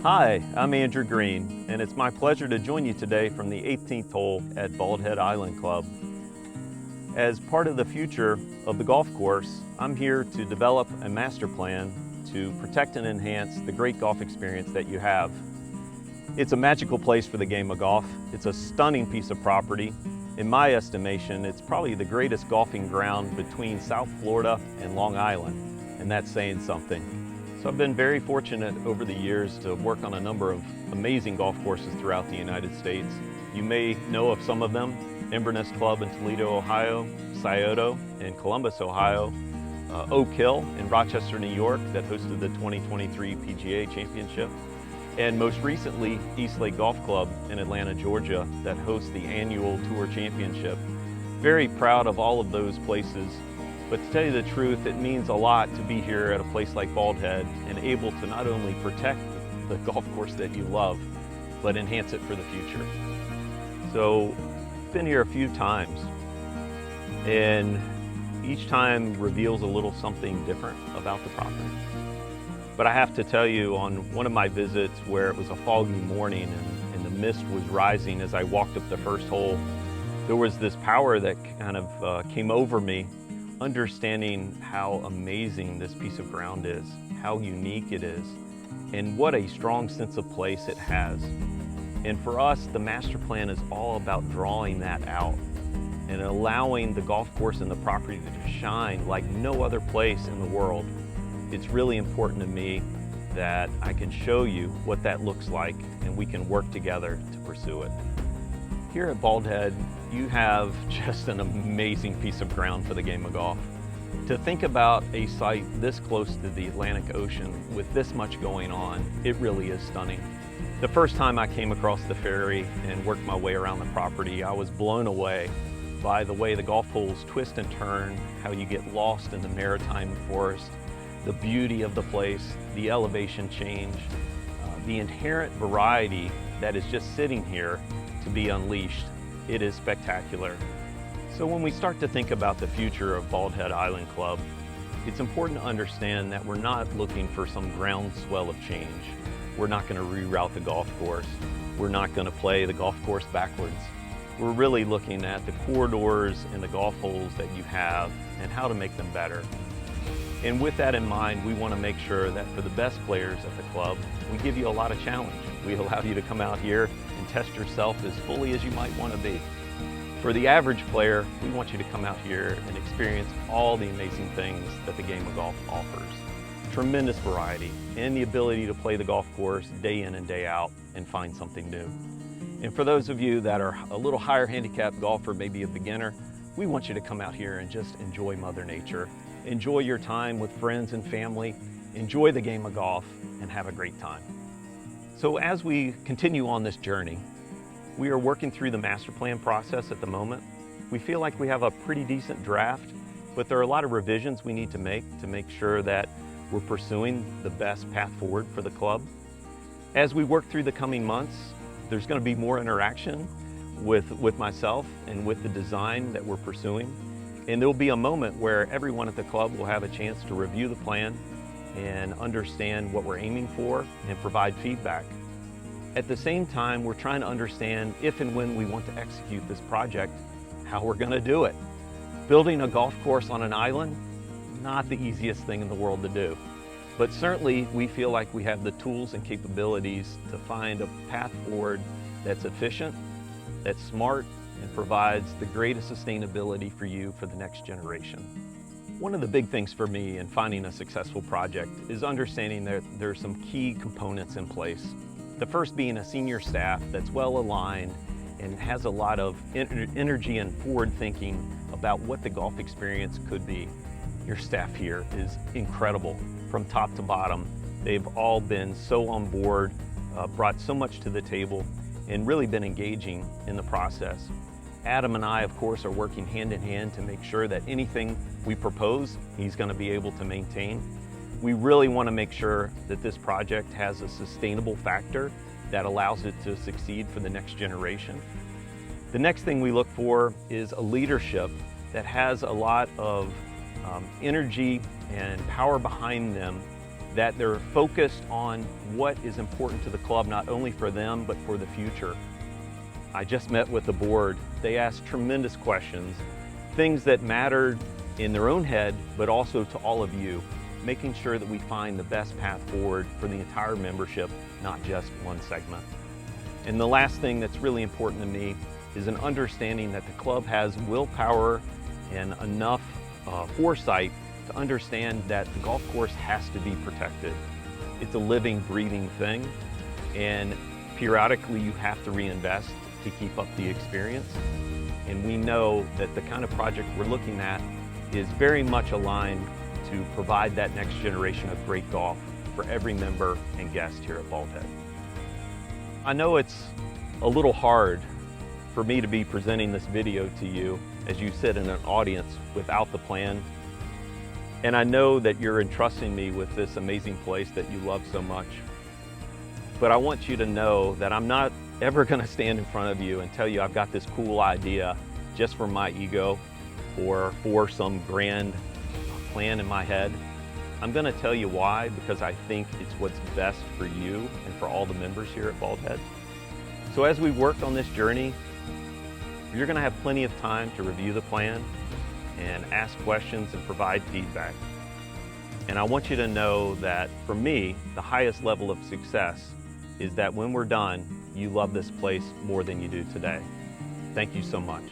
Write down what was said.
Hi, I'm Andrew Green, and it's my pleasure to join you today from the 18th hole at Bald Head Island Club. As part of the future of the golf course, I'm here to develop a master plan to protect and enhance the great golf experience that you have. It's a magical place for the game of golf. It's a stunning piece of property. In my estimation, it's probably the greatest golfing ground between South Florida and Long Island, and that's saying something. So I've been very fortunate over the years to work on a number of amazing golf courses throughout the United States. You may know of some of them: Inverness Club in Toledo, Ohio, Scioto in Columbus, Ohio, Oak Hill in Rochester, New York that hosted the 2023 PGA Championship, and most recently East Lake Golf Club in Atlanta, Georgia that hosts the annual Tour Championship. Very proud of all of those places. But to tell you the truth, it means a lot to be here at a place like Bald Head and able to not only protect the golf course that you love, but enhance it for the future. So, I've been here a few times, and each time reveals a little something different about the property. But I have to tell you, on one of my visits where it was a foggy morning and the mist was rising as I walked up the first hole, there was this power that kind of came over me, understanding how amazing this piece of ground is, how unique it is, and what a strong sense of place it has. And for us, the master plan is all about drawing that out and allowing the golf course and the property to shine like no other place in the world. It's really important to me that I can show you what that looks like and we can work together to pursue it. Here at Bald Head, you have just an amazing piece of ground for the game of golf. To think about a site this close to the Atlantic Ocean with this much going on, it really is stunning. The first time I came across the ferry and worked my way around the property, I was blown away by the way the golf holes twist and turn, how you get lost in the maritime forest, the beauty of the place, the elevation change, the inherent variety that is just sitting here to be unleashed. It is spectacular. So when we start to think about the future of Bald Head Island Club, it's important to understand that we're not looking for some groundswell of change. We're not going to reroute the golf course. We're not going to play the golf course backwards. We're really looking at the corridors and the golf holes that you have and how to make them better. And with that in mind, we want to make sure that for the best players at the club, we give you a lot of challenge. We allow you to come out here and test yourself as fully as you might want to be. For the average player, we want you to come out here and experience all the amazing things that the game of golf offers. Tremendous variety and the ability to play the golf course day in and day out and find something new. And for those of you that are a little higher handicap golfer, maybe a beginner, we want you to come out here and just enjoy Mother Nature. Enjoy your time with friends and family, enjoy the game of golf, and have a great time. So as we continue on this journey, we are working through the master plan process at the moment. We feel like we have a pretty decent draft, but there are a lot of revisions we need to make sure that we're pursuing the best path forward for the club. As we work through the coming months, there's going to be more interaction with myself and with the design that we're pursuing. And there'll be a moment where everyone at the club will have a chance to review the plan and understand what we're aiming for and provide feedback. At the same time, we're trying to understand if and when we want to execute this project, how we're going to do it. Building a golf course on an island, not the easiest thing in the world to do. But certainly we feel like we have the tools and capabilities to find a path forward that's efficient, that's smart, and provides the greatest sustainability for you for the next generation. One of the big things for me in finding a successful project is understanding that there are some key components in place. The first being a senior staff that's well aligned and has a lot of energy and forward thinking about what the golf experience could be. Your staff here is incredible from top to bottom. They've all been so on board, brought so much to the table, and really been engaging in the process. Adam and I, of course, are working hand in hand to make sure that anything we propose, he's going to be able to maintain. We really want to make sure that this project has a sustainable factor that allows it to succeed for the next generation. The next thing we look for is a leadership that has a lot of energy and power behind them that they're focused on what is important to the club, not only for them, but for the future. I just met with the board. They asked tremendous questions, things that mattered in their own head, but also to all of you, making sure that we find the best path forward for the entire membership, not just one segment. And the last thing that's really important to me is an understanding that the club has willpower and enough foresight to understand that the golf course has to be protected. It's a living, breathing thing, and periodically you have to reinvest to keep up the experience. And we know that the kind of project we're looking at is very much aligned to provide that next generation of great golf for every member and guest here at Bald Head. I know it's a little hard for me to be presenting this video to you as you sit in an audience without the plan. And I know that you're entrusting me with this amazing place that you love so much. But I want you to know that I'm not ever going to stand in front of you and tell you I've got this cool idea just for my ego or for some grand plan in my head. I'm going to tell you why, because I think it's what's best for you and for all the members here at Bald Head. So as we work on this journey, you're going to have plenty of time to review the plan and ask questions and provide feedback. And I want you to know that for me, the highest level of success is that when we're done, you love this place more than you do today. Thank you so much.